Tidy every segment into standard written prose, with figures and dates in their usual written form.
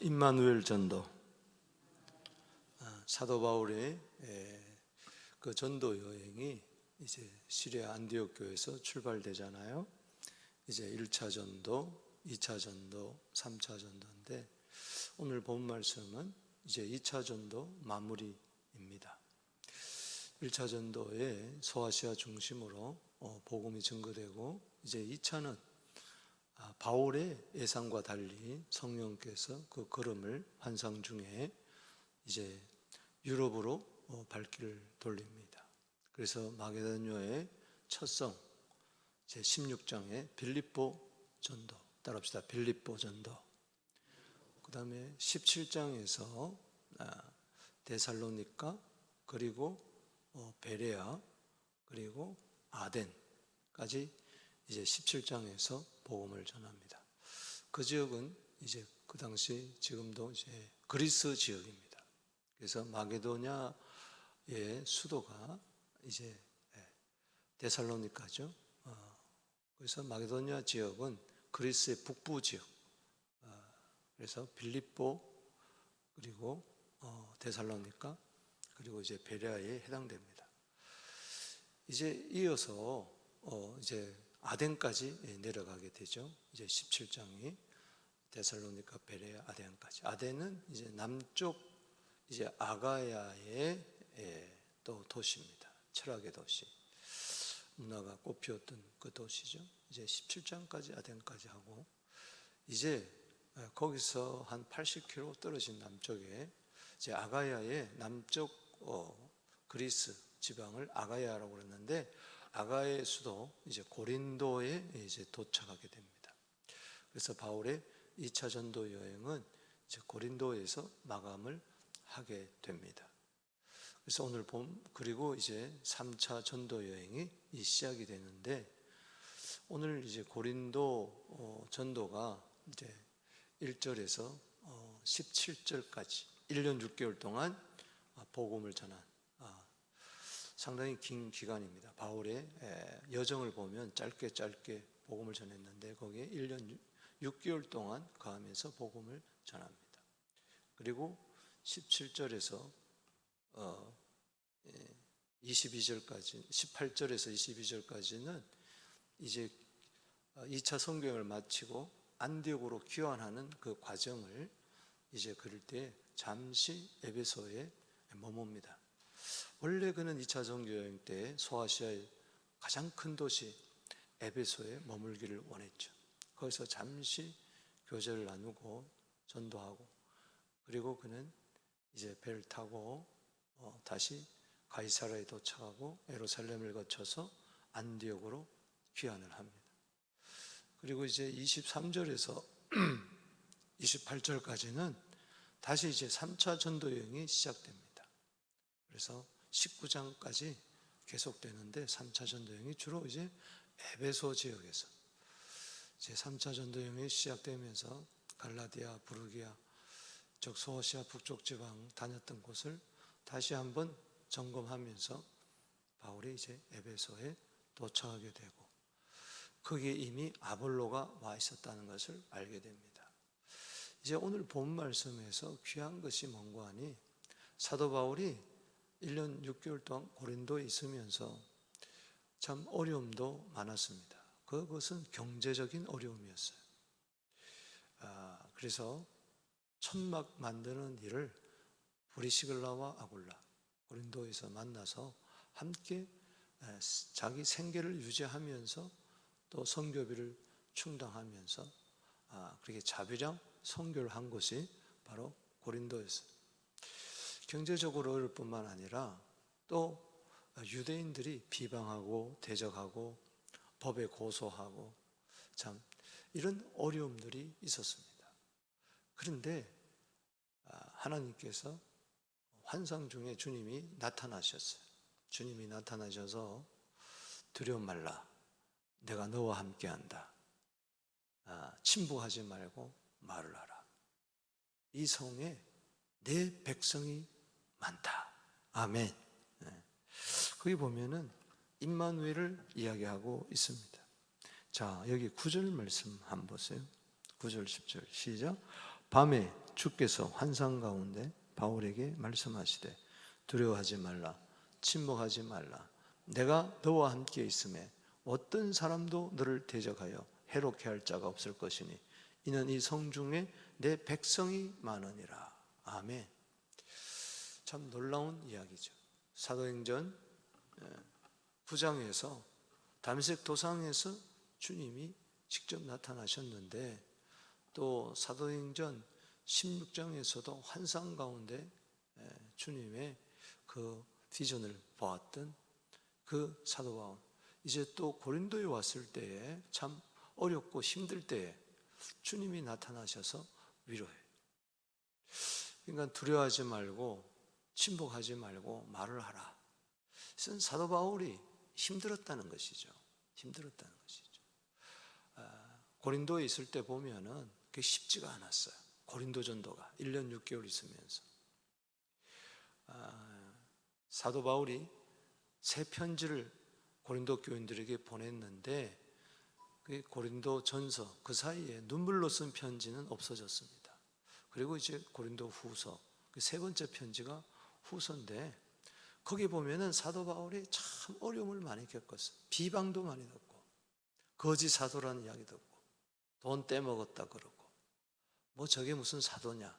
임마누엘 전도, 사도 바울의 그 전도 여행이 이제 시리아 안디옥 교회에서 출발되잖아요. 이제 1차 전도, 2차 전도, 3차 전도인데 오늘 본 말씀은 이제 2차 전도 마무리입니다. 1차 전도에 소아시아 중심으로 복음이 증거되고, 이제 2차는 바울의 예상과 달리 성령께서 그 걸음을 환상 중에 이제 유럽으로 발길을 돌립니다. 그래서 마게도냐의 첫성 제 16장에 빌립보 전도, 따라합시다. 빌립보 전도. 그 다음에 17장에서 데살로니가, 그리고 베레아, 그리고 아덴까지 이제 17장에서 복음을 전합니다. 그 지역은 이제 그 당시 지금도 이제 그리스 지역입니다. 그래서 마게도냐의 수도가 이제 데살로니가죠. 그래서 마게도냐 지역은 그리스의 북부 지역. 그래서 빌립보, 그리고 데살로니가, 그리고 이제 베레아에 해당됩니다. 이제 이어서 이제 아덴까지 내려가게 되죠. 이제 17장이 데살로니가, 베레아, 아덴까지. 아덴은 이제 남쪽 이제 아가야의 또 도시입니다. 철학의 도시, 문화가 꽃피웠던 그 도시죠. 이제 17장까지 아덴까지 하고, 이제 거기서 한 80km 떨어진 남쪽에 이제 아가야의 남쪽 그리스 지방을 아가야라고 그랬는데, 아가야의 수도 이제 고린도에 이제 도착하게 됩니다. 그래서 바울의 2차 전도 여행은 이제 고린도에서 마감을 하게 됩니다. 그래서 오늘 그리고 이제 3차 전도 여행이 시작이 되는데, 오늘 이제 고린도 전도가 이제 1절에서 17절까지 1년 6개월 동안 복음을 전한 상당히 긴 기간입니다. 바울의 여정을 보면 짧게 복음을 전했는데, 거기에 1년 6개월 동안 가면서 복음을 전합니다. 그리고 17절에서 22절까지, 18절에서 22절까지는 이제 2차 선교행을 마치고 안디옥으로 귀환하는 그 과정을 이제 그릴 때 잠시 에베소에 머뭅니다. 원래 그는 2차 선교여행 때 소아시아의 가장 큰 도시 에베소에 머물기를 원했죠. 거기서 잠시 교제를 나누고 전도하고, 그리고 그는 이제 배를 타고 다시 가이사라에 도착하고 예루살렘을 거쳐서 안디옥으로 귀환을 합니다. 그리고 이제 23절에서 28절까지는 다시 이제 3차 전도 여행이 시작됩니다. 그래서 19장까지 계속되는데, 3차 전도 여행이 주로 이제 에베소 지역에서 이제 3차 전도 여행이 시작되면서 갈라디아, 부르기아, 즉 소아시아 북쪽 지방 다녔던 곳을 다시 한번 점검하면서 바울이 이제 에베소에 도착하게 되고, 거기에 이미 아볼로가 와 있었다는 것을 알게 됩니다. 이제 오늘 본 말씀에서 귀한 것이 뭔고 하니, 사도 바울이 1년 6개월 동안 고린도에 있으면서 참 어려움도 많았습니다. 그것은 경제적인 어려움이었어요. 그래서 천막 만드는 일을 브리시글라와 아굴라, 고린도에서 만나서 함께 자기 생계를 유지하면서 또 선교비를 충당하면서 그렇게 자비랑 선교를 한 것이 바로 고린도였어요. 경제적으로 어려울 뿐만 아니라 또 유대인들이 비방하고 대적하고 법에 고소하고 참 이런 어려움들이 있었습니다. 그런데 하나님께서 환상 중에 주님이 나타나셨어요. 주님이 나타나셔서 두려워 말라, 내가 너와 함께한다. 침묵하지 말고 말을 하라. 이 성에 내 백성이 많다. 아멘. 거기 보면은 임마누엘을 이야기하고 있습니다. 자, 여기 9절 말씀 한번 보세요. 9절 10절 시작. 밤에 주께서 환상 가운데 바울에게 말씀하시되 두려워하지 말라, 침묵하지 말라. 내가 너와 함께 있음에 어떤 사람도 너를 대적하여 해롭게 할 자가 없을 것이니 이는 이 성중에 내 백성이 많으니라. 아멘. 참 놀라운 이야기죠. 사도행전 9장에서 다메섹 도상에서 주님이 직접 나타나셨는데, 또 사도행전 16장에서도 환상 가운데 주님의 그 비전을 보았던 그 사도 바울, 이제 또 고린도에 왔을 때에 참 어렵고 힘들 때에 주님이 나타나셔서 위로해. 그러니까 두려워하지 말고 침묵하지 말고 말을 하라. 이것은 사도 바울이 힘들었다는 것이죠. 힘들었다는 것이죠. 고린도에 있을 때 보면은 그게 쉽지가 않았어요. 고린도 전도가 1년 6개월 있으면서 사도 바울이 새 편지를 고린도 교인들에게 보냈는데 그 고린도 전서 그 사이에 눈물로 쓴 편지는 없어졌습니다. 그리고 이제 고린도 후서 그 세 번째 편지가 후서인데, 거기 보면은 사도 바울이 참 어려움을 많이 겪었어요. 비방도 많이 듣고, 거짓 사도라는 이야기 듣고, 돈 떼먹었다 그러고, 뭐 저게 무슨 사도냐,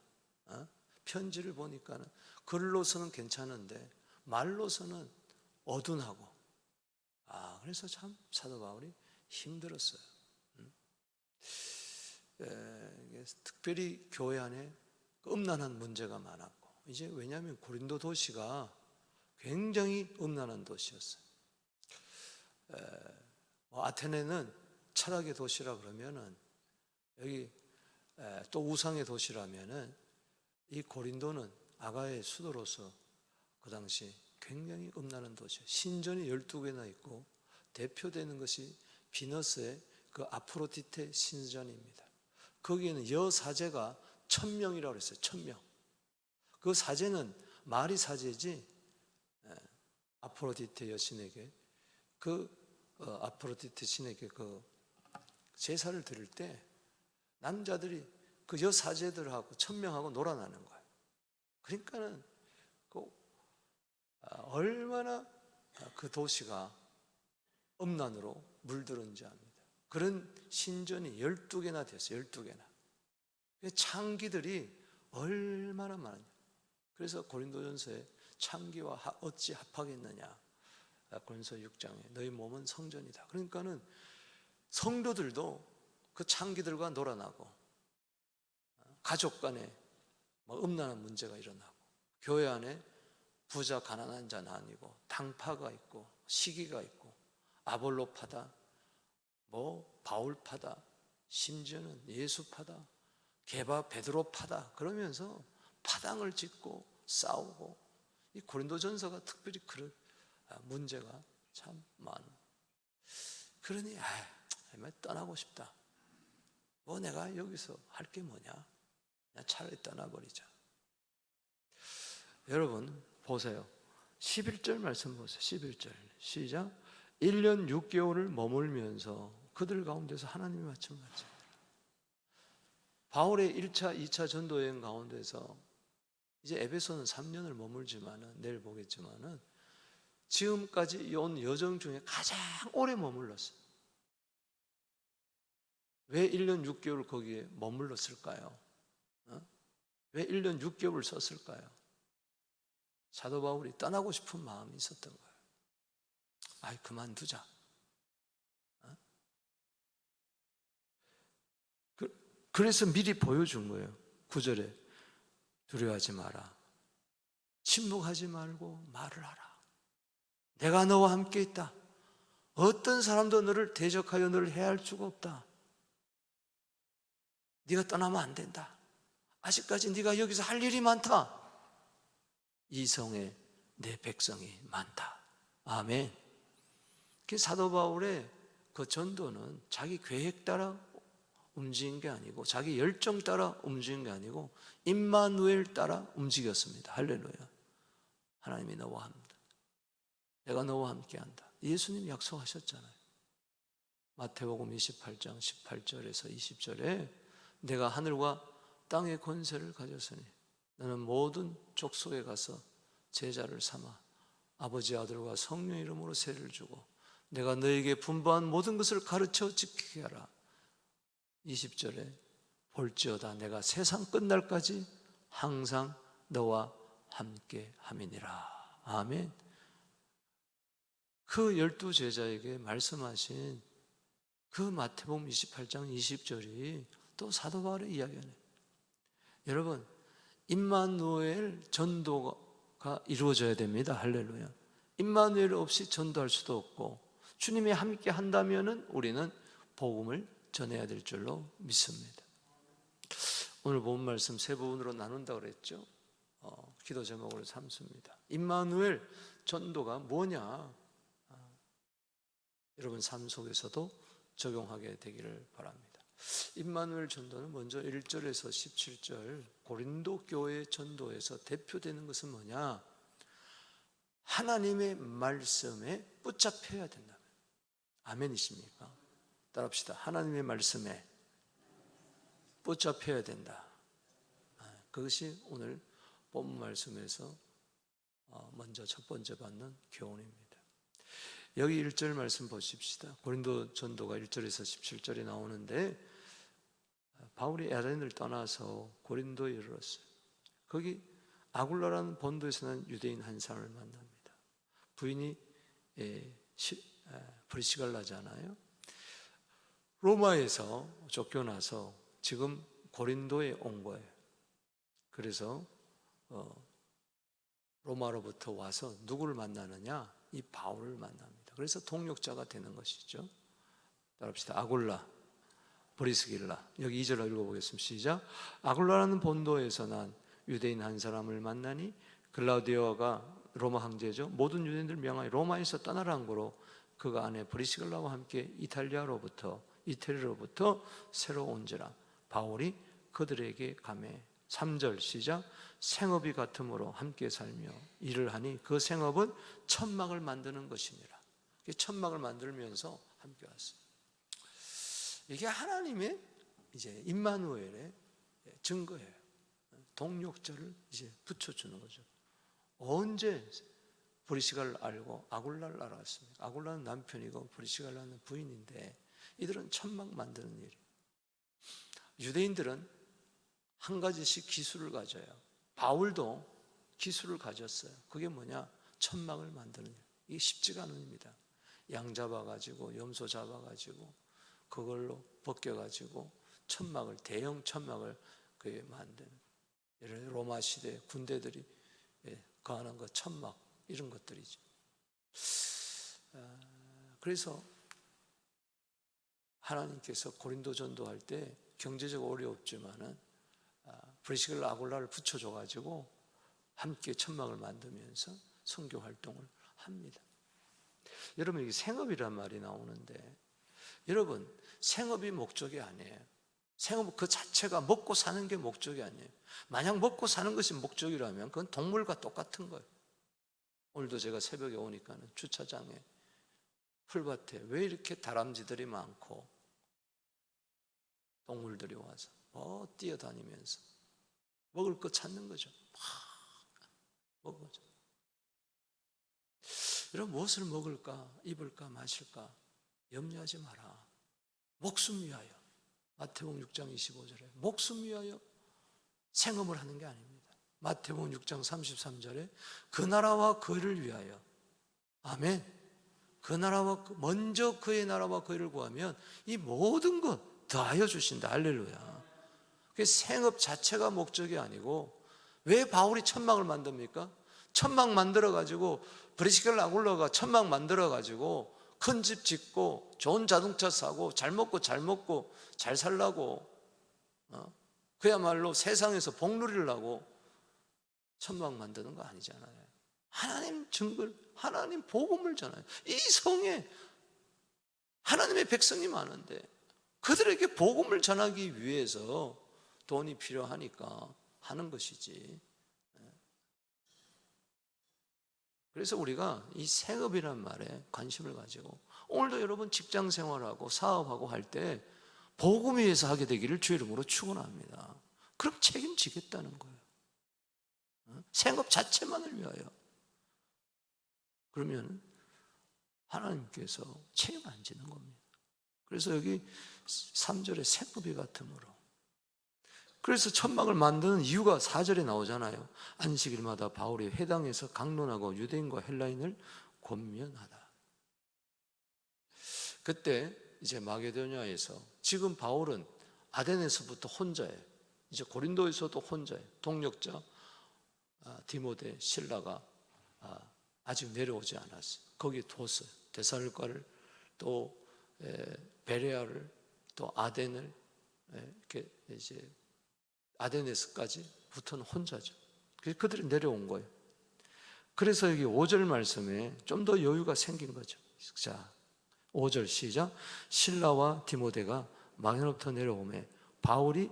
편지를 보니까는 글로서는 괜찮은데 말로서는 어둔하고, 그래서 참 사도 바울이 힘들었어요. 특별히 교회 안에 음란한 문제가 많았고, 이제 왜냐하면 고린도 도시가 굉장히 음란한 도시였어요. 아테네는 철학의 도시라 그러면은, 여기 또 우상의 도시라면은, 이 고린도는 아가의 수도로서 그 당시 굉장히 음란한 도시예요. 신전이 12개나 있고 대표되는 것이 비너스의 그 아프로디테 신전입니다. 거기에는 여사제가 1000명이라고 그랬어요. 1000명. 그 사제는 마리 사제지, 아프로디테 여신에게 아프로디테 신에게 그 제사를 드릴 때 남자들이 그 여사제들하고 1000명하고 놀아나는 거예요. 그러니까는 얼마나 그 도시가 음란으로 물들었는지 압니다. 그런 신전이 12개나 됐어요. 12개나. 창기들이 얼마나 많으냐. 그래서 고린도전서에 창기와 어찌 합하겠느냐, 고린도서 6장에 너희 몸은 성전이다. 그러니까는 성도들도 그 창기들과 놀아나고, 가족 간에 음란한 문제가 일어나고, 교회 안에 부자 가난한 자는 아니고 당파가 있고 시기가 있고 아볼로파다, 바울파다, 심지어는 예수파다, 게바 베드로파다 그러면서 파당을 짓고 싸우고, 이 고린도전서가 특별히 그런 문제가 참 많아. 그러니 떠나고 싶다. 내가 여기서 할 게 뭐냐? 그냥 차라리 떠나버리자. 여러분 보세요. 11절 말씀 보세요. 11절 시작. 1년 6개월을 머물면서 그들 가운데서 하나님의 말씀을 받지. 바울의 1차, 2차 전도여행 가운데서 이제 에베소는 3년을 머물지만은, 내일 보겠지만은, 지금까지 온 여정 중에 가장 오래 머물렀어요. 왜 1년 6개월 거기에 머물렀을까요? 왜 1년 6개월 썼을까요? 사도 바울이 떠나고 싶은 마음이 있었던 거예요. 그만두자. 그래서 미리 보여준 거예요. 9절에 두려워하지 마라, 침묵하지 말고 말을 하라. 내가 너와 함께 있다. 어떤 사람도 너를 대적하여 너를 해할 수가 없다. 네가 떠나면 안 된다. 아직까지 네가 여기서 할 일이 많다. 이 성에 내 백성이 많다. 아멘. 사도 바울의 그 전도는 자기 계획 따라 움직인 게 아니고, 자기 열정 따라 움직인 게 아니고, 임마누엘 따라 움직였습니다. 할렐루야. 하나님이 너와 합니다. 내가 너와 함께 한다. 예수님 약속하셨잖아요. 마태복음 28장 18절에서 20절에 내가 하늘과 땅의 권세를 가졌으니 너는 모든 족속에 가서 제자를 삼아 아버지, 아들과 성령 이름으로 세례를 주고 내가 너에게 분부한 모든 것을 가르쳐 지키게 하라. 20절에 볼지어다 내가 세상 끝날까지 항상 너와 함께 함이니라. 아멘. 그 12제자에게 말씀하신 그 마태복음 28장 20절이 또 사도 바울의 이야기네. 여러분, 임마누엘 전도가 이루어져야 됩니다. 할렐루야. 임마누엘 없이 전도할 수도 없고 주님이 함께 한다면은 우리는 복음을 전해야 될 줄로 믿습니다. 오늘 본 말씀 세 부분으로 나눈다고 그랬죠. 기도 제목으로 삼습니다. 임마누엘 전도가 뭐냐? 여러분 삶 속에서도 적용하게 되기를 바랍니다. 임마누엘 전도는 먼저 1절에서 17절 고린도 교회 전도에서 대표되는 것은 뭐냐? 하나님의 말씀에 붙잡혀야 된다. 아멘이십니까? 따라합시다. 하나님의 말씀에 붙잡혀야 된다. 그것이 오늘 본문 말씀에서 먼저 첫 번째 받는 교훈입니다. 여기 1절 말씀 보십시다. 고린도 전도가 1절에서 17절에 나오는데 바울이 에덴을 떠나서 고린도에 이르렀어요. 거기 아굴라라는 본도에서 난 유대인 한 사람을 만납니다. 부인이 브리시갈라잖아요. 로마에서 쫓겨나서 지금 고린도에 온 거예요. 그래서 로마로부터 와서 누구를 만나느냐? 이 바울을 만납니다. 그래서 동역자가 되는 것이죠. 따라합시다. 아굴라, 브리스길라. 여기 2절 읽어보겠습니다. 시작. 아굴라라는 본도에서 난 유대인 한 사람을 만나니 글라우디오가 로마 황제죠. 모든 유대인들 명하여 로마에서 떠나라는 거로 그가 아내 브리스길라와 함께 이태리로부터 새로 온지라. 바울이 그들에게 가매 3절 시작. 생업이 같음으로 함께 살며 일을 하니 그 생업은 천막을 만드는 것이니라. 천막을 만들면서 함께 왔어요. 이게 하나님의 이제 임마누엘의 증거예요. 동력자를 이제 붙여주는 거죠. 언제 브리시갈을 알고 아굴라를 알았습니까? 아굴라는 남편이고 브리시갈라는 부인인데 이들은 천막 만드는 일이에요. 유대인들은 한 가지씩 기술을 가져요. 바울도 기술을 가졌어요. 그게 뭐냐? 천막을 만드는 일. 이게 쉽지가 않은 일입니다. 양 잡아가지고 염소 잡아가지고 그걸로 벗겨가지고 천막을, 대형 천막을 그게 만드는. 예를 들어 로마 시대 군대들이 거하는 것, 천막 이런 것들이죠. 그래서 하나님께서 고린도 전도할 때 경제적으로 어렵지만은 브리시갈라 아굴라를 붙여줘가지고 함께 천막을 만들면서 선교 활동을 합니다. 여러분, 이게 생업이란 말이 나오는데 여러분, 생업이 목적이 아니에요. 생업 그 자체가 먹고 사는 게 목적이 아니에요. 만약 먹고 사는 것이 목적이라면 그건 동물과 똑같은 거예요. 오늘도 제가 새벽에 오니까는 주차장에 풀밭에 왜 이렇게 다람쥐들이 많고 동물들이 와서 뛰어다니면서 먹을 거 찾는 거죠. 먹을 거죠. 여러분, 무엇을 먹을까, 입을까, 마실까 염려하지 마라. 목숨 위하여. 마태복음 6장 25절에 목숨 위하여 생업을 하는 게 아닙니다. 마태복음 6장 33절에 그 나라와 그를 위하여. 아멘. 그 나라와 먼저 그의 나라와 그를 구하면 이 모든 것 더하여 주신다. 할렐루야. 그 생업 자체가 목적이 아니고 왜 바울이 천막을 만듭니까? 천막 만들어 가지고 브리시갈라 아굴라가 천막 만들어 가지고 큰 집 짓고 좋은 자동차 사고 잘 먹고 잘 살라고 그야말로 세상에서 복누리려고 천막 만드는 거 아니잖아요. 하나님 증거를, 하나님 복음을 전해요. 이 성에 하나님의 백성이 많은데 그들에게 복음을 전하기 위해서 돈이 필요하니까 하는 것이지. 그래서 우리가 이 생업이란 말에 관심을 가지고 오늘도 여러분 직장 생활하고 사업하고 할 때 복음 위해서 하게 되기를 주의 이름으로 축원합니다. 그럼 책임지겠다는 거예요. 생업 자체만을 위하여. 그러면 하나님께서 책임 안 지는 겁니다. 그래서 여기 3절에 생업이 같으므로. 그래서 천막을 만드는 이유가 4절에 나오잖아요. 안식일마다 바울이 회당에서 강론하고 유대인과 헬라인을 권면하다. 그때 이제 마게도냐에서, 지금 바울은 아덴에서부터 혼자예요. 이제 고린도에서도 혼자예요. 동력자 디모데, 실라가 아직 내려오지 않았어요. 거기 뒀어요. 데살로니가를, 또 베레아를, 또 아덴을, 이렇게 이제 아데네스까지부터는 혼자죠. 그래서 그들이 내려온 거예요. 그래서 여기 5절 말씀에 좀 더 여유가 생긴 거죠. 자, 5절 시작. 실라와 디모데가 마게도냐로부터 내려오매 바울이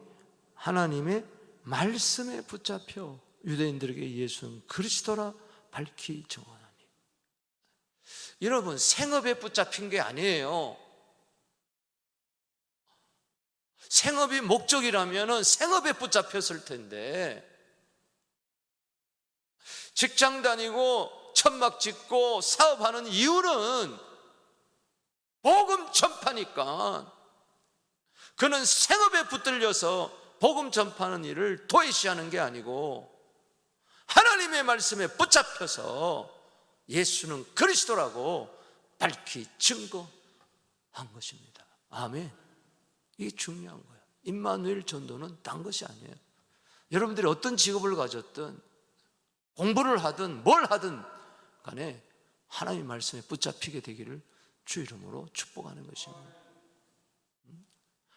하나님의 말씀에 붙잡혀 유대인들에게 예수는 그리스도라 밝히 증언하니. 여러분, 생업에 붙잡힌 게 아니에요. 생업이 목적이라면 생업에 붙잡혔을 텐데, 직장 다니고 천막 짓고 사업하는 이유는 복음 전파니까, 그는 생업에 붙들려서 복음 전파하는 일을 도외시하는 게 아니고 하나님의 말씀에 붙잡혀서 예수는 그리스도라고 밝히 증거한 것입니다. 아멘. 이게 중요한 거예요. 임마누엘 전도는 딴 것이 아니에요. 여러분들이 어떤 직업을 가졌든 공부를 하든 뭘 하든 간에 하나님의 말씀에 붙잡히게 되기를 주 이름으로 축복하는 것입니다.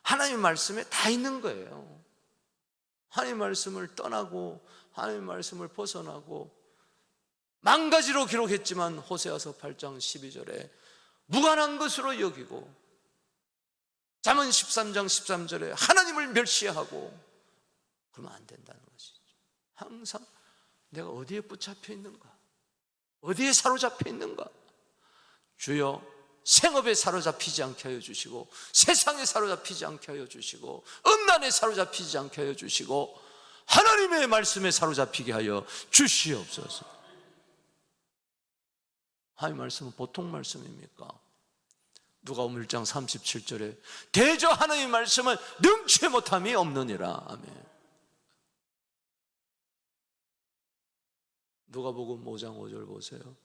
하나님의 말씀에 다 있는 거예요. 하나님의 말씀을 떠나고 하나님의 말씀을 벗어나고, 망가지로 기록했지만 호세아서 8장 12절에 무관한 것으로 여기고, 잠언 13장 13절에 하나님을 멸시하고, 그러면 안 된다는 것이죠. 항상 내가 어디에 붙잡혀 있는가, 어디에 사로잡혀 있는가. 주여, 생업에 사로잡히지 않게 하여 주시고, 세상에 사로잡히지 않게 하여 주시고, 음란에 사로잡히지 않게 하여 주시고, 하나님의 말씀에 사로잡히게 하여 주시옵소서. 하나님의 말씀은 보통 말씀입니까? 누가복음 1장 37절에 대저 하나님의 말씀은 능치 못함이 없느니라. 아멘. 누가복음 5장 5절 보세요.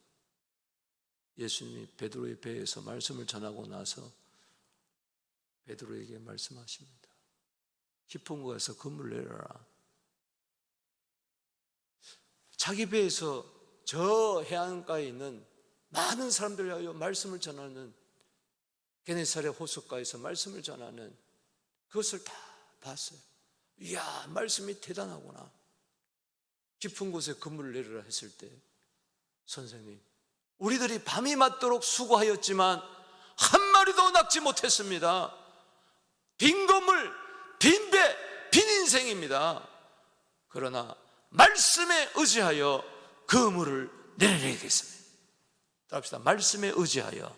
예수님이 베드로의 배에서 말씀을 전하고 나서 베드로에게 말씀하십니다. 깊은 곳에서 그물 내려라. 자기 배에서 저 해안가에 있는 많은 사람들 위하여 말씀을 전하는, 게네사렛 호숫가에서 말씀을 전하는 그것을 다 봤어요. 이야, 말씀이 대단하구나. 깊은 곳에 그물을 내리라 했을 때, 선생님, 우리들이 밤이 맞도록 수고하였지만 한 마리도 낚지 못했습니다. 빈 건물, 빈 배, 빈 인생입니다. 그러나 말씀에 의지하여 그물을 내려야겠습니다. 따라합시다. 말씀에 의지하여.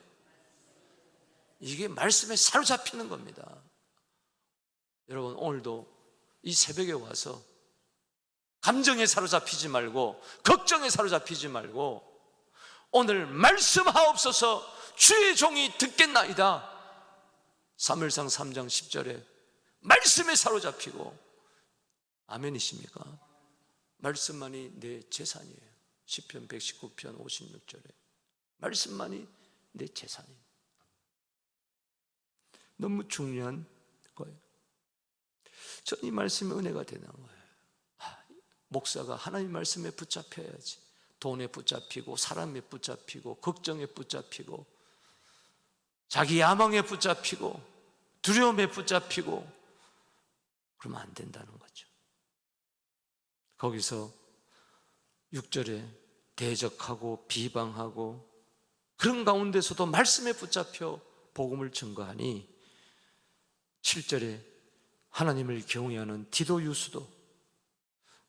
이게 말씀에 사로잡히는 겁니다. 여러분, 오늘도 이 새벽에 와서 감정에 사로잡히지 말고, 걱정에 사로잡히지 말고, 오늘 말씀하옵소서, 주의 종이 듣겠나이다. 사무엘상 3장 10절에 말씀에 사로잡히고, 아멘이십니까? 말씀만이 내 재산이에요. 시편 119편 56절에 말씀만이 내 재산입니다. 너무 중요한 거예요. 전 이 말씀이 은혜가 되는 거예요. 목사가 하나님 말씀에 붙잡혀야지. 돈에 붙잡히고, 사람에 붙잡히고, 걱정에 붙잡히고, 자기 야망에 붙잡히고, 두려움에 붙잡히고, 그러면 안 된다는 거죠. 거기서 6절에 대적하고 비방하고, 그런 가운데서도 말씀에 붙잡혀 복음을 증거하니, 7절에 하나님을 경외하는 디도 유수도,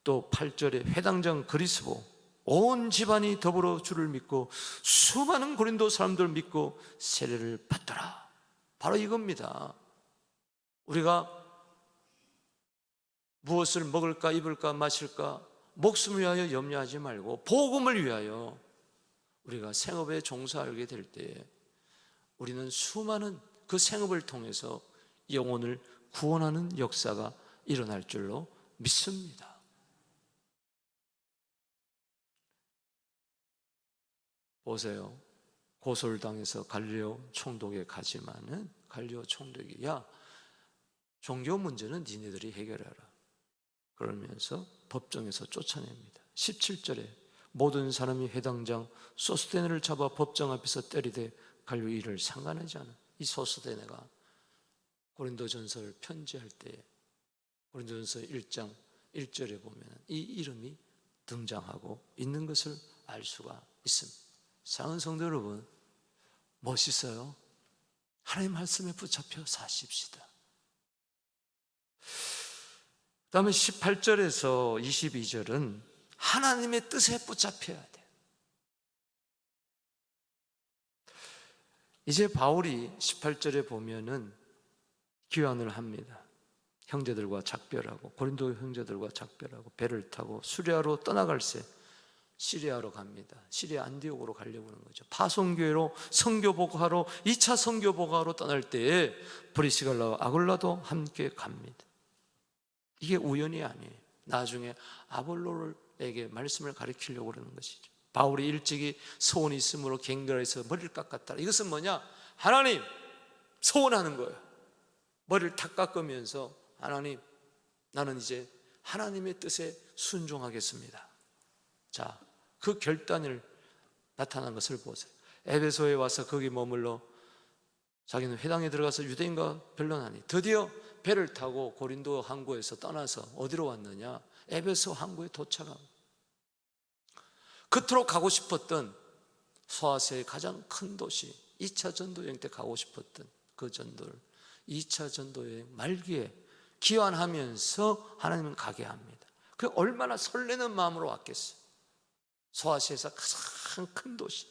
또 8절에 회당장 그리스보, 온 집안이 더불어 주를 믿고 수많은 고린도 사람들을 믿고 세례를 받더라. 바로 이겁니다. 우리가 무엇을 먹을까 입을까 마실까 목숨을 위하여 염려하지 말고 복음을 위하여 우리가 생업에 종사하게 될 때에 우리는 수많은 그 생업을 통해서 영혼을 구원하는 역사가 일어날 줄로 믿습니다. 보세요. 고소를 당해서 갈리오 총독에 가지만은 갈리오 총독이 야, 종교 문제는 니네들이 해결해라 그러면서 법정에서 쫓아냅니다. 17절에 모든 사람이 회당장 소스데네를 잡아 법정 앞에서 때리되 갈리오 이를 상관하지 않아. 이 소스데네가 고린도전서를 편지할 때 고린도전서 1장 1절에 보면 이 이름이 등장하고 있는 것을 알 수가 있습니다. 사랑하는 성도 여러분, 멋있어요. 하나님 말씀에 붙잡혀 사십시다. 그 다음에 18절에서 22절은 하나님의 뜻에 붙잡혀야 돼요. 이제 바울이 18절에 보면은 귀환을 합니다. 형제들과 작별하고 고린도 형제들과 작별하고 배를 타고 수리아로 떠나갈새 시리아로 갑니다. 시리아 안디옥으로 가려고 하는 거죠. 파송교회로 선교복하러 2차 선교복하러 떠날 때에 브리시갈라와 아굴라도 함께 갑니다. 이게 우연이 아니에요. 나중에 아볼로에게 말씀을 가르치려고 그러는 것이죠. 바울이 일찍이 소원이 있으므로 갱결해서 머리를 깎았다. 이것은 뭐냐? 하나님 소원하는 거예요. 머리를 탁 깎으면서 하나님, 나는 이제 하나님의 뜻에 순종하겠습니다. 자, 그 결단을 나타난 것을 보세요. 에베소에 와서 거기 머물러 자기는 회당에 들어가서 유대인과 변론하니 드디어 배를 타고 고린도 항구에서 떠나서 어디로 왔느냐? 에베소 항구에 도착하고 그토록 가고 싶었던 소아시아의 가장 큰 도시 2차 전도여행 때 가고 싶었던 그 전도를 2차 전도여행 말기에 기환하면서 하나님은 가게 합니다. 그 얼마나 설레는 마음으로 왔겠어요. 소아시아에서 가장 큰 도시,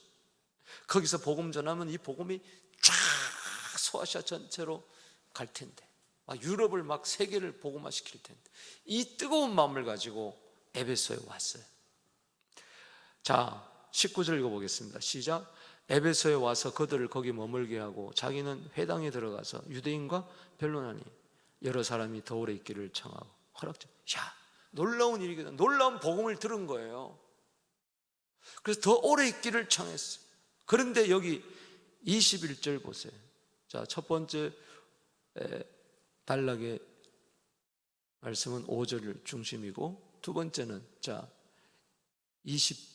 거기서 복음 전하면 이 복음이 쫙 소아시아 전체로 갈 텐데 막 유럽을 막 세계를 복음화 시킬 텐데 이 뜨거운 마음을 가지고 에베소에 왔어요. 자, 19절 읽어보겠습니다. 시작. 에베소에 와서 그들을 거기 머물게 하고 자기는 회당에 들어가서 유대인과 변론하니 여러 사람이 더 오래 있기를 청하고 허락적. 야, 놀라운 일이거든. 놀라운 복음을 들은 거예요. 그래서 더 오래 있기를 청했어요. 그런데 여기 21절 보세요. 자, 첫 번째 단락의 말씀은 5절을 중심이고 두 번째는 자 21절입니다.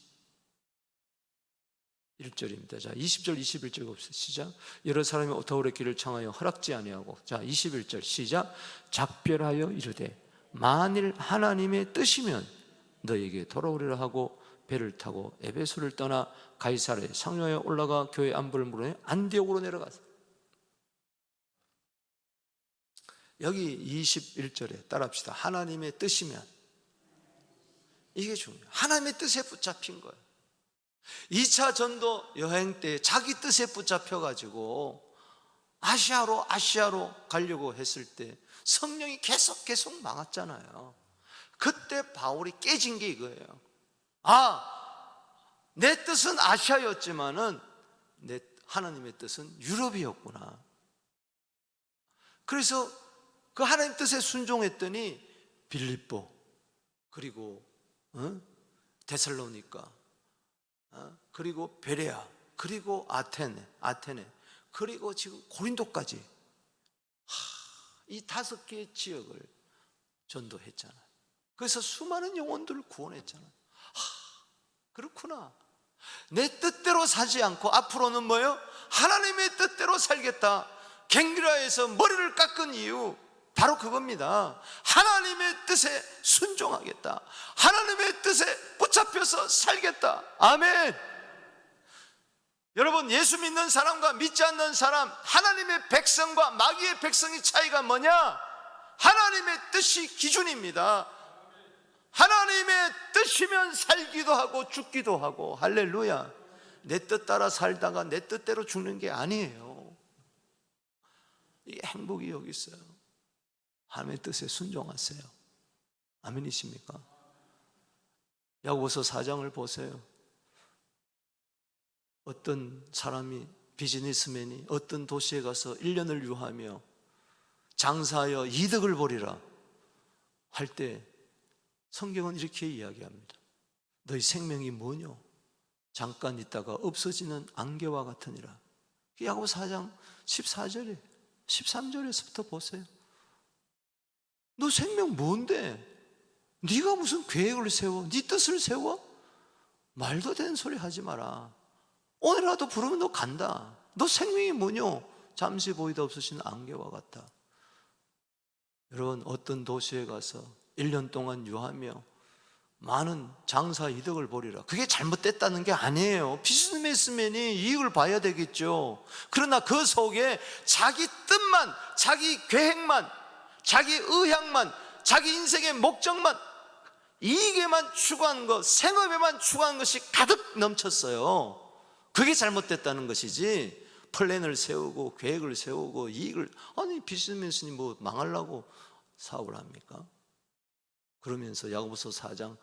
자, 20절, 21절 봅시다. 시작. 여러 사람이 더 오래 있기를 청하여 허락지 아니하고 자, 21절 시작. 작별하여 이르되 만일 하나님의 뜻이면 너에게 돌아오리라 하고 배를 타고 에베소를 떠나 가이사랴 상류에 올라가 교회 안부를 물으니 안디옥으로 내려갔어요. 여기 21절에 따라합시다. 하나님의 뜻이면 이게 중요해요. 하나님의 뜻에 붙잡힌 거예요. 2차 전도 여행 때 자기 뜻에 붙잡혀가지고 아시아로 가려고 했을 때 성령이 계속 막았잖아요. 그때 바울이 깨진 게 이거예요. 내 뜻은 아시아였지만은 하나님의 뜻은 유럽이었구나. 그래서 그 하나님 뜻에 순종했더니 빌립보 그리고 데살로니가 그리고 베레아 그리고 아테네 그리고 지금 고린도까지 이 5개의 지역을 전도했잖아요. 그래서 수많은 영혼들을 구원했잖아요. 그렇구나. 내 뜻대로 살지 않고 앞으로는 뭐예요? 하나님의 뜻대로 살겠다. 갱그라에서 머리를 깎은 이유 바로 그겁니다. 하나님의 뜻에 순종하겠다. 하나님의 뜻에 붙잡혀서 살겠다. 아멘. 여러분, 예수 믿는 사람과 믿지 않는 사람, 하나님의 백성과 마귀의 백성의 차이가 뭐냐? 하나님의 뜻이 기준입니다. 하나님의 뜻이면 살기도 하고 죽기도 하고. 할렐루야. 내 뜻 따라 살다가 내 뜻대로 죽는 게 아니에요. 이게 행복이 여기 있어요. 하나님의 뜻에 순종하세요. 아멘이십니까? 야고보서 4장을 보세요. 어떤 사람이, 비즈니스맨이 어떤 도시에 가서 1년을 유하며 장사하여 이득을 보리라 할 때 성경은 이렇게 이야기합니다. 너희 생명이 뭐뇨? 잠깐 있다가 없어지는 안개와 같으니라. 야고보 4장 14절에 13절에서부터 보세요. 너 생명 뭔데? 네가 무슨 계획을 세워? 네 뜻을 세워? 말도 되는 소리 하지 마라. 오늘이라도 부르면 너 간다. 너 생명이 뭐뇨? 잠시 보이다 없어지는 안개와 같다. 여러분, 어떤 도시에 가서 1년 동안 유하며 많은 장사 이득을 보리라. 그게 잘못됐다는 게 아니에요. 비즈니스맨이 이익을 봐야 되겠죠. 그러나 그 속에 자기 뜻만, 자기 계획만, 자기 의향만, 자기 인생의 목적만, 이익에만 추구하는 것, 생업에만 추구하는 것이 가득 넘쳤어요. 그게 잘못됐다는 것이지, 플랜을 세우고 계획을 세우고 이익을, 아니 비즈니스맨이 뭐 망하려고 사업을 합니까? 그러면서 야고보서 4장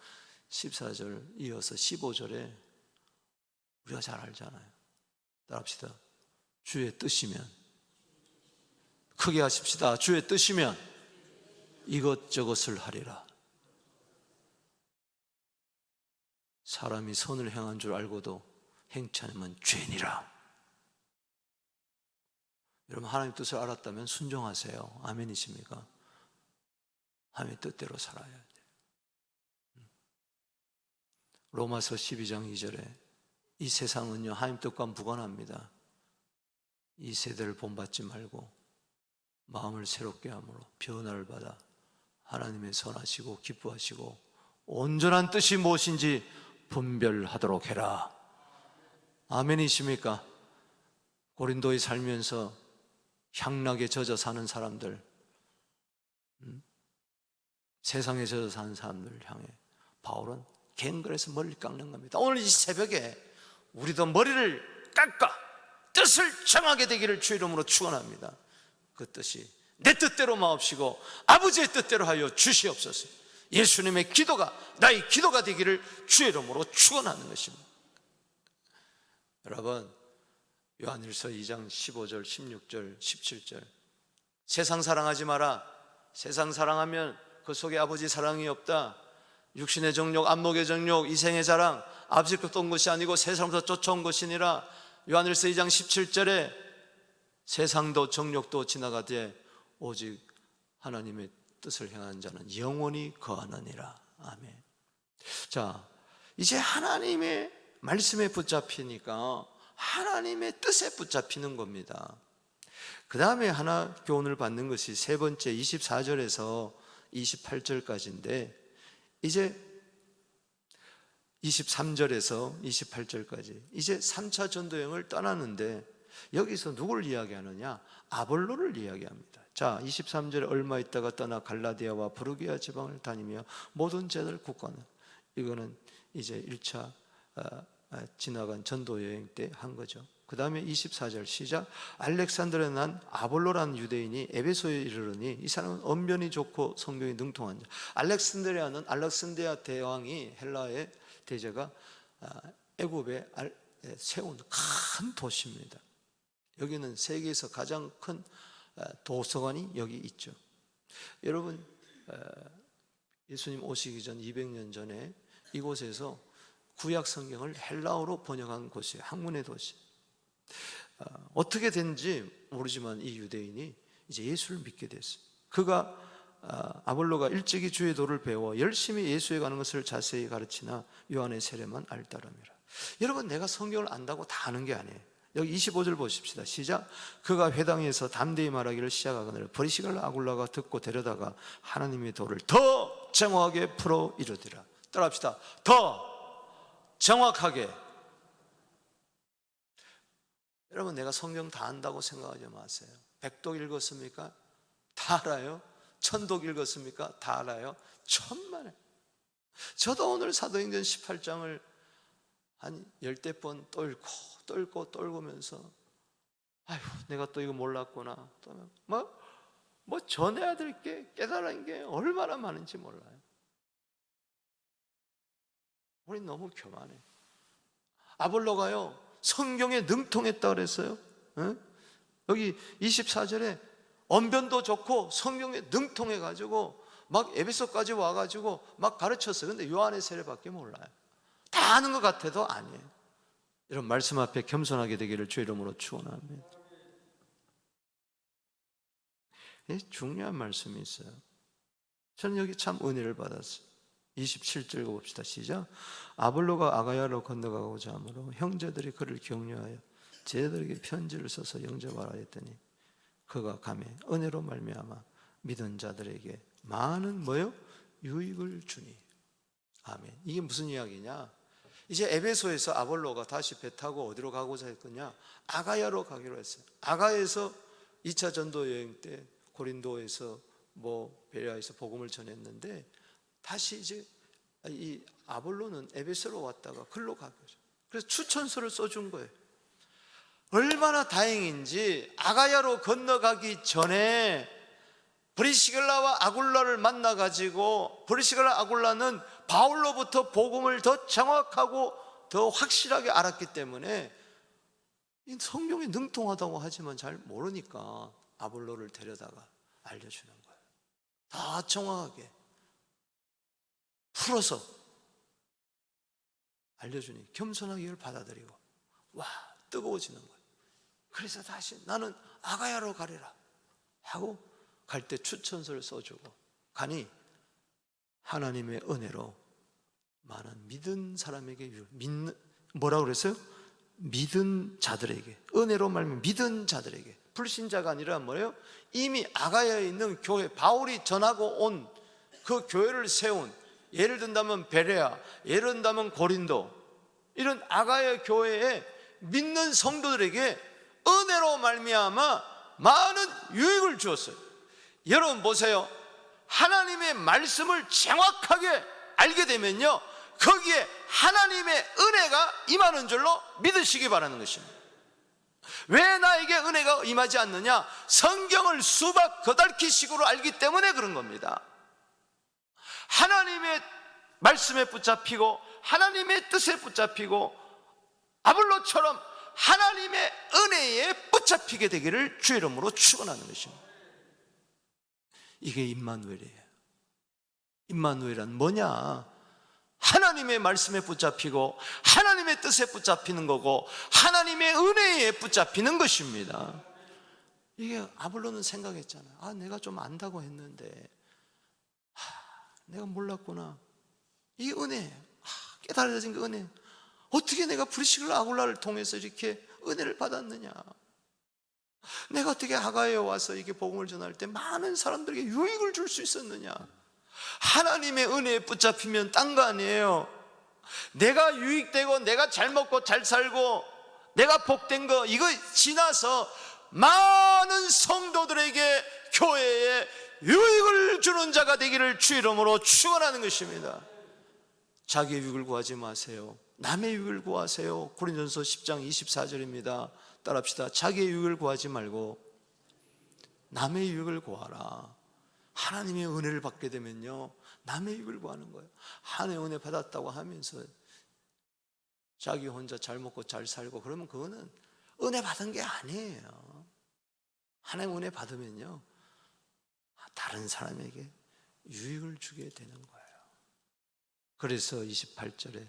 14절 이어서 15절에 우리가 잘 알잖아요. 따라합시다. 주의 뜻이면, 크게 하십시다. 주의 뜻이면 이것저것을 하리라. 사람이 선을 행한 줄 알고도 행치 않으면 죄니라. 여러분, 하나님 뜻을 알았다면 순종하세요. 아멘이십니까? 하나님의 뜻대로 살아야 돼요. 로마서 12장 2절에 이 세상은요 하나님 뜻과 무관합니다. 이 세대를 본받지 말고 마음을 새롭게 함으로 변화를 받아 하나님의 선하시고 기뻐하시고 온전한 뜻이 무엇인지 분별하도록 해라. 아멘이십니까? 고린도에 살면서 향락에 젖어 사는 사람들, 세상에 젖어 사는 사람들을 향해 바울은 갱걸에서 머리를 깎는 겁니다. 오늘 이 새벽에 우리도 머리를 깎아 뜻을 정하게 되기를 주의 이름으로 축원합니다. 그 뜻이 내 뜻대로 마옵시고 아버지의 뜻대로 하여 주시옵소서. 예수님의 기도가 나의 기도가 되기를 주의 이름으로 축원하는 것입니다. 여러분, 요한일서 2장 15절, 16절, 17절 세상 사랑하지 마라. 세상 사랑하면 그 속에 아버지 사랑이 없다. 육신의 정욕, 안목의 정욕, 이생의 자랑, 아버지께로부터 온 것이 아니고 세상부터 쫓아온 것이니라. 요한일서 2장 17절에 세상도 정욕도 지나가되 오직 하나님의 뜻을 행하는 자는 영원히 거하느니라. 아멘. 자, 이제 하나님의 말씀에 붙잡히니까 하나님의 뜻에 붙잡히는 겁니다. 그 다음에 하나 교훈을 받는 것이 세 번째 24절에서 28절까지인데 이제 23절에서 28절까지 이제 3차 전도여행을 떠나는데 여기서 누굴 이야기하느냐? 아볼로를 이야기합니다. 자, 23절에 얼마 있다가 떠나 갈라디아와 부르기아 지방을 다니며 모든 제자를 국가는, 이거는 이제 1차 지나간 전도여행 때 한 거죠. 그 다음에 24절 시작. 알렉산드르에 난 아볼로라는 유대인이 에베소에 이르르니 이 사람은 언변이 좋고 성경이 능통한 자. 알렉산드리아는 알렉산드리아 대왕이 헬라의 대제가 애굽에 세운 큰 도시입니다. 여기는 세계에서 가장 큰 도서관이 여기 있죠. 여러분, 예수님 오시기 전 200년 전에 이곳에서 구약 성경을 헬라어로 번역한 곳이에요. 학문의 도시. 어떻게 된지 모르지만 이 유대인이 이제 예수를 믿게 됐어요. 그가 아볼로가 일찍이 주의 도를 배워 열심히 예수에 가는 것을 자세히 가르치나 요한의 세례만 알 따름이라. 여러분, 내가 성경을 안다고 다 아는 게 아니에요. 여기 25절 보십시다. 시작. 그가 회당에서 담대히 말하기를 시작하거늘 브리시갈라 아굴라가 듣고 데려다가 하나님의 도를 더 정확하게 풀어 이르더라. 따라합시다. 더 정확하게. 여러분, 내가 성경 다 안다고 생각하지 마세요. 백독 읽었습니까? 다 알아요. 천독 읽었습니까? 다 알아요. 천만에. 저도 오늘 사도행전 18장을 한 10대 번 또 읽고 또 읽고 또 읽으면서 아휴, 내가 또 이거 몰랐구나. 또 뭐 전해야 될 게, 깨달은 게 얼마나 많은지 몰라요. 우리 너무 교만해. 아볼로가요 성경에 능통했다 그랬어요. 여기 24절에 언변도 좋고 성경에 능통해가지고 막 에베소까지 와가지고 막 가르쳤어요. 근데 요한의 세례밖에 몰라요. 다 아는 것 같아도 아니에요. 이런 말씀 앞에 겸손하게 되기를 주 이름으로 축원합니다. 중요한 말씀이 있어요. 저는 여기 참 은혜를 받았어요. 27절 읽어봅시다. 시작. 아볼로가 아가야로 건너가고자 하므로 형제들이 그를 격려하여 제자들에게 편지를 써서 영접하라 했더니 그가 가매 은혜로 말미암아 믿은 자들에게 많은 뭐요? 유익을 주니. 아멘. 이게 무슨 이야기냐? 이제 에베소에서 아볼로가 다시 배 타고 어디로 가고자 했거냐? 아가야로 가기로 했어요. 아가야에서 2차 전도 여행 때 고린도에서 베레아에서 복음을 전했는데 다시 이제 이 아볼로는 에베소로 왔다가 글로 가기로. 그래서 추천서를 써준 거예요. 얼마나 다행인지 아가야로 건너가기 전에 브리시글라와 아굴라를 만나가지고 브리시글라 아굴라는 바울로부터 복음을 더 정확하고 더 확실하게 알았기 때문에 성경에 능통하다고 하지만 잘 모르니까 아볼로를 데려다가 알려주는 거예요. 다 정확하게 풀어서 알려주니 겸손하게 이걸 받아들이고 와 뜨거워지는 거예요. 그래서 다시 나는 아가야로 가리라 하고 갈 때 추천서를 써주고 가니 하나님의 은혜로 많은 믿은 사람에게 뭐라고 그랬어요? 믿은 자들에게 은혜로 말하면 믿은 자들에게 불신자가 아니라 뭐예요? 이미 아가야에 있는 교회 바울이 전하고 온 그 교회를 세운 예를 든다면 베레아, 예를 든다면 고린도 이런 아가야 교회에 믿는 성도들에게 은혜로 말미암아 많은 유익을 주었어요. 여러분 보세요. 하나님의 말씀을 정확하게 알게 되면요 거기에 하나님의 은혜가 임하는 줄로 믿으시기 바라는 것입니다. 왜 나에게 은혜가 임하지 않느냐? 성경을 수박 거달기식으로 알기 때문에 그런 겁니다. 하나님의 말씀에 붙잡히고 하나님의 뜻에 붙잡히고 아볼로처럼 하나님의 은혜에 붙잡히게 되기를 주 이름으로 축원하는 것입니다. 이게 임마누엘이에요. 임마누엘은 뭐냐? 하나님의 말씀에 붙잡히고 하나님의 뜻에 붙잡히는 거고 하나님의 은혜에 붙잡히는 것입니다. 이게 아볼로는 생각했잖아요. 내가 좀 안다고 했는데 내가 몰랐구나. 이 은혜, 깨달아진 그 은혜, 어떻게 내가 브리시글라 아굴라를 통해서 이렇게 은혜를 받았느냐? 내가 어떻게 아가야에 와서 이렇게 복음을 전할 때 많은 사람들에게 유익을 줄 수 있었느냐? 하나님의 은혜에 붙잡히면 딴 거 아니에요. 내가 유익되고 내가 잘 먹고 잘 살고 내가 복된 거 이거 지나서 많은 성도들에게 교회에 유익을 주는 자가 되기를 주 이름으로 축원하는 것입니다. 자기의 유익을 구하지 마세요. 남의 유익을 구하세요. 고린도전서 10장 24절입니다. 따라합시다. 자기의 유익을 구하지 말고 남의 유익을 구하라. 하나님의 은혜를 받게 되면요 남의 유익을 구하는 거예요. 하나님의 은혜 받았다고 하면서 자기 혼자 잘 먹고 잘 살고 그러면 그거는 은혜 받은 게 아니에요. 하나님의 은혜 받으면요 다른 사람에게 유익을 주게 되는 거예요. 그래서 28절에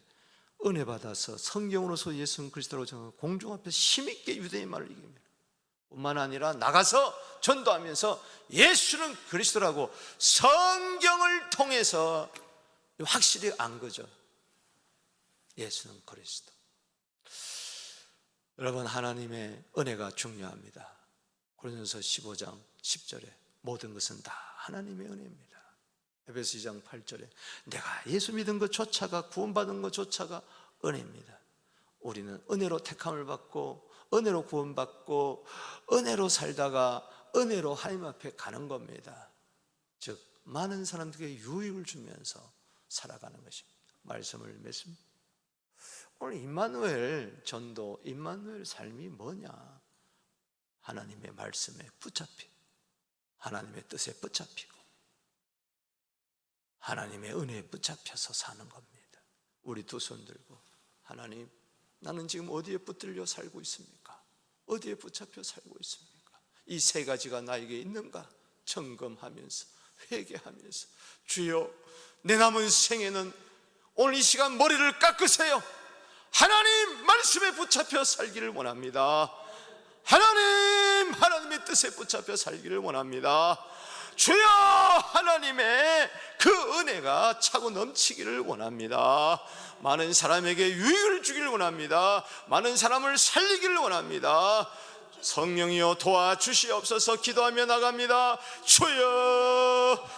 은혜 받아서 성경으로서 예수 그리스도로 정한 공중 앞에서 힘있게 유대인 말을 이깁니다. 뿐만 아니라 나가서 전도하면서 예수는 그리스도라고 성경을 통해서 확실히 안 거죠. 예수는 그리스도. 여러분 하나님의 은혜가 중요합니다. 고린도전서 15장 10절에 모든 것은 다 하나님의 은혜입니다. 에베소 2장 8절에 내가 예수 믿은 것조차가 구원받은 것조차가 은혜입니다. 우리는 은혜로 택함을 받고 은혜로 구원받고 은혜로 살다가 은혜로 하나님 앞에 가는 겁니다. 즉 많은 사람들에게 유익을 주면서 살아가는 것입니다. 말씀을 맺습니다. 오늘 임마누엘 전도, 임마누엘 삶이 뭐냐? 하나님의 말씀에 붙잡히고 하나님의 뜻에 붙잡히고 하나님의 은혜에 붙잡혀서 사는 겁니다. 우리 두 손 들고 하나님, 나는 지금 어디에 붙들려 살고 있습니까? 어디에 붙잡혀 살고 있습니까? 이 세 가지가 나에게 있는가 점검하면서 회개하면서, 주여 내 남은 생에는 오늘 이 시간 머리를 깎으세요. 하나님 말씀에 붙잡혀 살기를 원합니다. 하나님의 뜻에 붙잡혀 살기를 원합니다. 주여, 하나님의 그 은혜가 차고 넘치기를 원합니다. 많은 사람에게 유익을 주기를 원합니다. 많은 사람을 살리기를 원합니다. 성령이여 도와주시옵소서. 기도하며 나갑니다. 주여